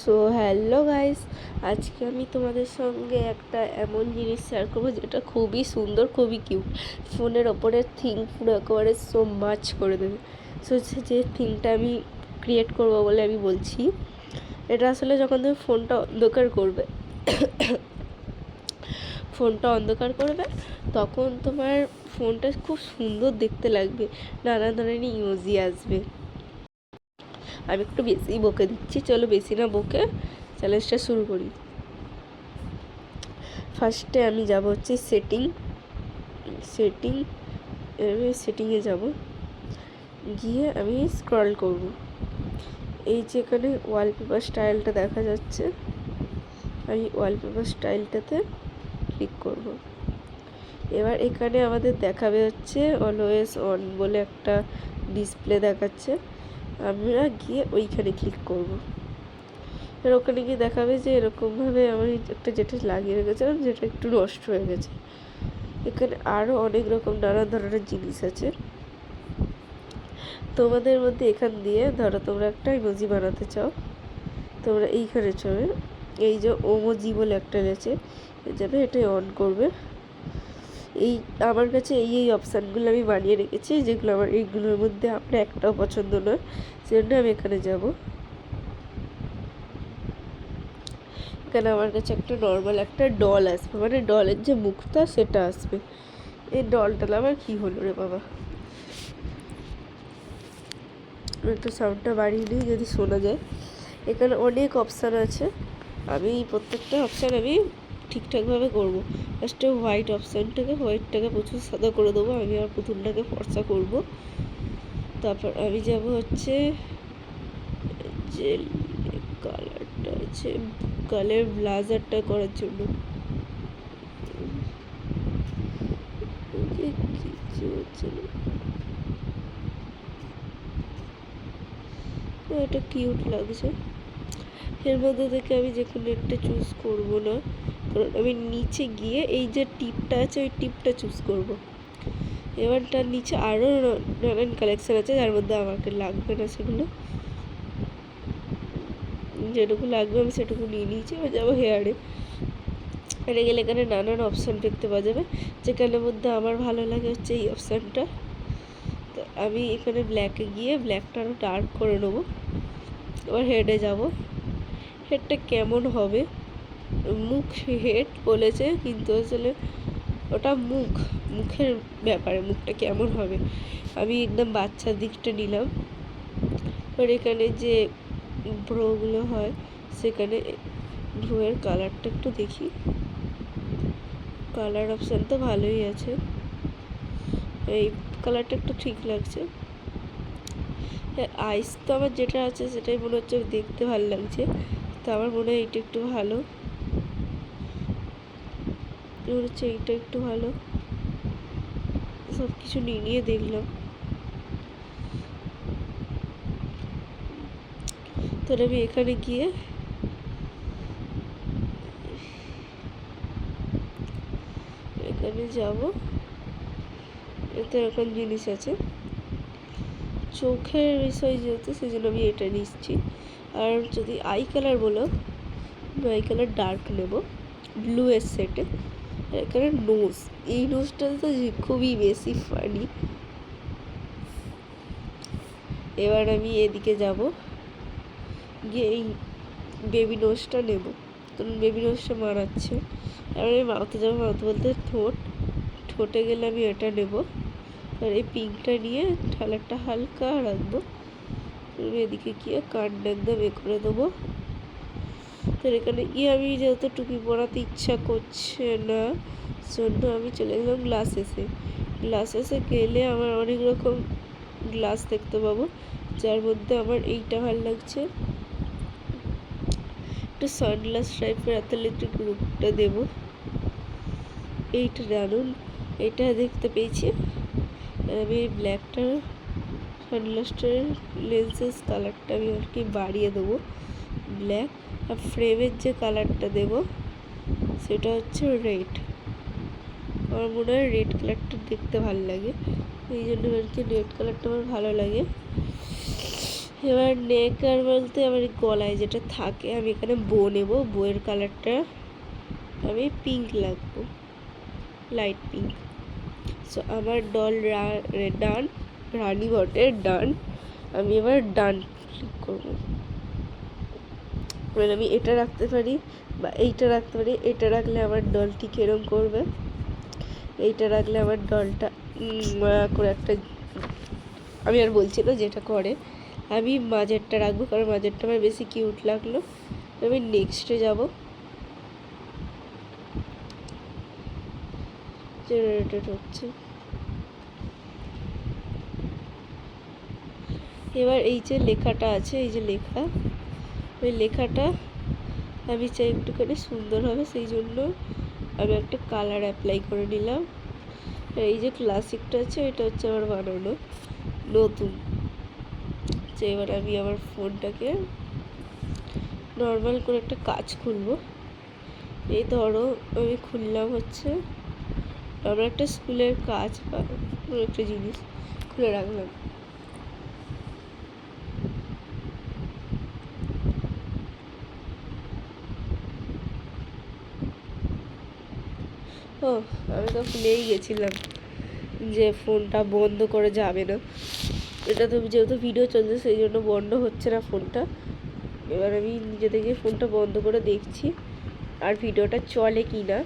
So hello guys, আজকে আমি তোমাদের সঙ্গে একটা এমন জিনিস শেয়ার করবো যেটা খুবই সুন্দর, খুবই কিউট। ফোনের ওপরে থিম পুরো একেবারে সো মাচ করে দেবে। সো যে থিমটা আমি ক্রিয়েট করবো বলে আমি বলছি, এটা আসলে যখন তুমি ফোনটা অন্ধকার করবে তখন তোমার ফোনটা খুব সুন্দর দেখতে লাগবে, নানা ধরনের ইমোজি আসবে। আমি একটু বেশি বকে দিচ্ছি, চলো বেশি না বকে চ্যালেঞ্জটা শুরু করি। ফার্স্টে আমি যাব হচ্ছে সেটিংয়ে যাব, গিয়ে আমি স্ক্রল করব। এই যে এখানে ওয়ালপেপার স্টাইলটা দেখা যাচ্ছে, আমি ওয়ালপেপার স্টাইলটাতে ক্লিক করব। এবার এখানে আমাদের দেখাবে হচ্ছে অলওয়েজ অন বলে একটা ডিসপ্লে দেখাচ্ছে, আমরা গিয়ে ওইখানে ক্লিক করব। এবার ওখানে গিয়ে দেখাবে যে এরকমভাবে আমি একটা যেটা লাগিয়ে রেখেছিলাম, যেটা একটু নষ্ট হয়ে গেছে। এখানে আরও অনেক রকম নানা ধরনের জিনিস আছে। তোমাদের মধ্যে এখান দিয়ে ধরো তোমরা একটা ইমোজি বানাতে চাও, তোমরা এইখানে চলে এই যে ওমোজি বলে একটা রয়েছে, যাবে এটাই অন করবে। এই আমার কাছে এই অপশানগুলো আমি বানিয়ে রেখেছি, যেগুলো আমার এইগুলোর মধ্যে আমার একটাও পছন্দ নয়, সেজন্য আমি এখানে যাব। এখানে আমার কাছে একটা নর্মাল একটা ডল আসবে, মানে ডলের যে মুখটা সেটা আসবে। এই ডলটা আবার কী হলো রে বাবা, একটু সাউন্ডটা বাড়িয়ে নিই যদি শোনা যায়। এখানে অনেক অপশান আছে, আমি প্রত্যেকটা অপশান আমি ঠিকঠাকভাবে করবো। ফার্স্টে হোয়াইটটাকে প্রচুর সাদা করে দেবো, আমি আর পুতুলটাকে ফর্সা করব। তারপর আমি যাব হচ্ছে যে কালারটা আছে, কালার ব্লাজারটা করার জন্য এটা কিউট লাগছে। এর মধ্যে থেকে আমি যে কোনো একটা চুজ করবো না, কারণ আমি নিচে গিয়ে এই যে টিপটা আছে ওই টিপটা চুজ করব। এবার তার নিচে আরও নানান কালেকশান আছে, যার মধ্যে আমাকে লাগবে না, সেগুলো যেটুকু লাগবে আমি সেটুকু নিয়ে নিয়েছি। এবার যাবো হেয়ারে। হেয়ারে গেলে এখানে নানান অপশান দেখতে পাওয়া যাবে, যেখানের মধ্যে আমার ভালো লাগে হচ্ছে এই অপশানটা। তো আমি এখানে ব্ল্যাকে গিয়ে ব্ল্যাকটা আরও ডার্ক করে নেবো। এবার হেডে যাব, হেডটা কেমন হবে, মুখ হেড বলেছে কিন্তু আসলে ওটা মুখের ব্যাপারে, মুখটা কেমন হবে। আমি একদম বাচ্চার দিকটা নিলাম। আর এখানে যে ব্রোগুলো হয়, সেখানে ব্রোয়ের কালারটা একটু দেখি, কালার অপশান তো ভালোই আছে, এই কালারটা একটু ঠিক লাগছে। আইস তো আমার যেটা আছে সেটাই মনে হচ্ছে দেখতে ভালো লাগছে, তো আমার মনে হয় এইটা একটু ভালো, মনে হচ্ছে এইটা একটু ভালো। সব কিছু নিয়ে দেখলাম, তো আমি এখানে গিয়ে এখানে যাব। এতে এরকম জিনিস আছে, চোখের বিষয় যেহেতু সেজন্য আমি এটা নিচ্ছি। আর যদি আই কালার বলো, আই কালার ডার্ক নেব ব্লু এর সেটে। এখানে নোজ, এই নোজটা তো খুবই বেশি ফানি। এবার আমি এদিকে যাব, গিয়ে এই বেবি নোজটা নেব, কারণ বেবি নোজটা মানাচ্ছে। এবার আমি মাউথে যাবো, মাউথ বলতে ঠোঁটে গেলে আমি এটা নেব। আর এই পিঙ্কটা নিয়ে কালারটা হালকা রাখবো। এদিকে গিয়ে কানটা একদম করে দেবো। তো এখানে গিয়ে আমি যেহেতু টুপি পরাতে ইচ্ছা করছে না, জন্য আমি চলে গেলাম গ্লাসেসে গেলে আমার অনেক রকম গ্লাস দেখতে পাবো, যার মধ্যে আমার এইটা ভালো লাগছে। একটু সানগ্লাস টাইপের অ্যাথলেটিক লুকটা দেবো, এইটা দারুন, এটা দেখতে পেয়েছি। আমি এই ব্ল্যাকটা সানগ্লাসটার লেন্সেস কালারটা আমি আর কি বাড়িয়ে দেবো ব্ল্যাক। আর ফ্রেমের যে কালারটা দেবো সেটা হচ্ছে রেড, আমার মনে হয় রেড কালারটা দেখতে ভালো লাগে, এই জন্য আর কি রেড কালারটা আমার ভালো লাগে। এবার নেকার বলতে আমার গলায় যেটা থাকে, আমি এখানে বো নেব। বইয়ের কালারটা আমি পিঙ্ক লাগবো, লাইট পিঙ্ক। সো আমার ডল ডান, রানী বটের ডান। আমি এবার ডান ক্লিক করবো। এবার আমি এটা রাখতে পারি বা এইটা রাখতে পারি। এটা রাখলে আমার ডলটি কেরম করবে, এইটা রাখলে আমার ডলটা করে একটা, আমি আর বলছি না যেটা করে। আমি মাঝেরটা রাখবো, কারণ মাঝেরটা আমার বেশি কিউট লাগলো। আমি নেক্সটে যাব। জেনারেটেড হচ্ছে। এবার এই যে লেখাটা আছে, এই যে লেখা, ওই লেখাটা আমি চাই একটুখানি সুন্দর হবে, সেই জন্য আমি একটা কালার অ্যাপ্লাই করে নিলাম। এই যে ক্লাসিকটা আছে, এটা হচ্ছে আমার বানানো নতুন। যে এবার আমি আমার ফোনটাকে নর্মাল করে একটা কাজ খুলবো। এই ধরো আমি খুললাম হচ্ছে আমরা একটা স্কুলের কাজ বা একটা জিনিস খুলে রাখলাম। ও, আমি তো ভুলেই গেছিলাম যে ফোনটা বন্ধ করে যাবে না। এটা তো যেহেতু ভিডিও চলছে সেই জন্য বন্ধ হচ্ছে না ফোনটা। এবার আমি নিজে থেকে ফোনটা বন্ধ করে দেখছি আর ভিডিওটা চলে কি না।